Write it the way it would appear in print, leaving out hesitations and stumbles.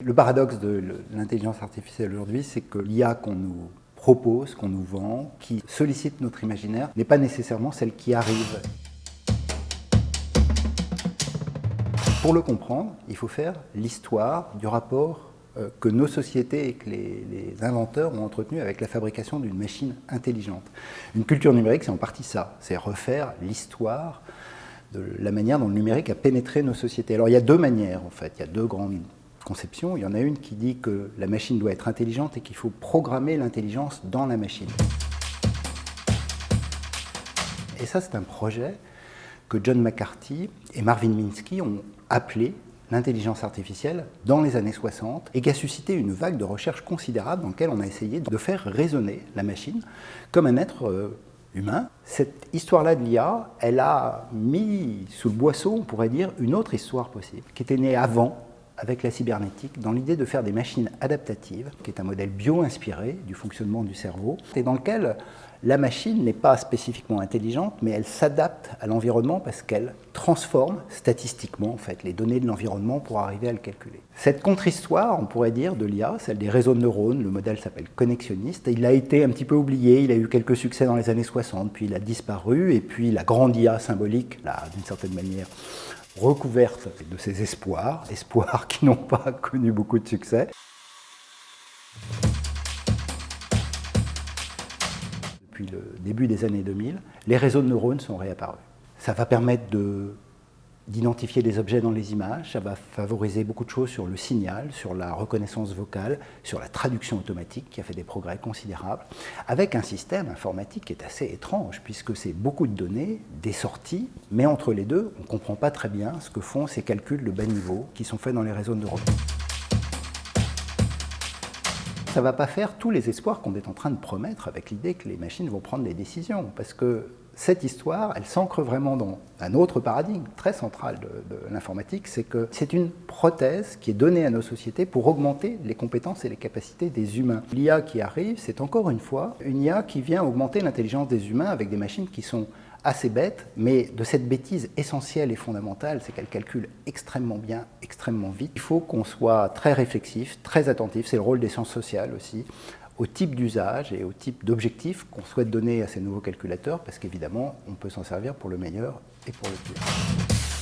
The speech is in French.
Le paradoxe de l'intelligence artificielle aujourd'hui, c'est que l'IA qu'on nous propose, qu'on nous vend, qui sollicite notre imaginaire, n'est pas nécessairement celle qui arrive. Pour le comprendre, il faut faire l'histoire du rapport que nos sociétés et que les inventeurs ont entretenu avec la fabrication d'une machine intelligente. Une culture numérique, c'est en partie ça, c'est refaire l'histoire de la manière dont le numérique a pénétré nos sociétés. Alors il y a deux manières en fait, il y a deux grandes conceptions. Il y en a une qui dit que la machine doit être intelligente et qu'il faut programmer l'intelligence dans la machine. Et ça, c'est un projet que John McCarthy et Marvin Minsky ont appelé l'intelligence artificielle dans les années 60 et qui a suscité une vague de recherche considérable dans laquelle on a essayé de faire raisonner la machine comme un être humain. Cette histoire-là de l'IA, elle a mis sous le boisseau, on pourrait dire, une autre histoire possible, qui était née avant, avec la cybernétique, dans l'idée de faire des machines adaptatives, qui est un modèle bio-inspiré du fonctionnement du cerveau, et dans lequel la machine n'est pas spécifiquement intelligente, mais elle s'adapte à l'environnement parce qu'elle transforme statistiquement en fait, les données de l'environnement pour arriver à le calculer. Cette contre-histoire, on pourrait dire, de l'IA, celle des réseaux de neurones, le modèle s'appelle connexionniste, il a été un petit peu oublié, il a eu quelques succès dans les années 60, puis il a disparu, et puis la grande IA symbolique, là, d'une certaine manière, recouverte de ses espoirs qui n'ont pas connu beaucoup de succès. Depuis le début des années 2000, les réseaux de neurones sont réapparus. Ça va permettre d'identifier des objets dans les images, ça va favoriser beaucoup de choses sur le signal, sur la reconnaissance vocale, sur la traduction automatique qui a fait des progrès considérables, avec un système informatique qui est assez étrange puisque c'est beaucoup de données, des sorties, mais entre les deux, on ne comprend pas très bien ce que font ces calculs de bas niveau qui sont faits dans les réseaux de neurones. Ça ne va pas faire tous les espoirs qu'on est en train de promettre avec l'idée que les machines vont prendre des décisions, parce que cette histoire, elle s'ancre vraiment dans un autre paradigme très central de l'informatique, c'est que c'est une prothèse qui est donnée à nos sociétés pour augmenter les compétences et les capacités des humains. L'IA qui arrive, c'est encore une fois une IA qui vient augmenter l'intelligence des humains avec des machines qui sont assez bêtes, mais de cette bêtise essentielle et fondamentale, c'est qu'elle calcule extrêmement bien, extrêmement vite. Il faut qu'on soit très réflexif, très attentif, c'est le rôle des sciences sociales aussi, au type d'usage et au type d'objectif qu'on souhaite donner à ces nouveaux calculateurs, parce qu'évidemment, on peut s'en servir pour le meilleur et pour le pire.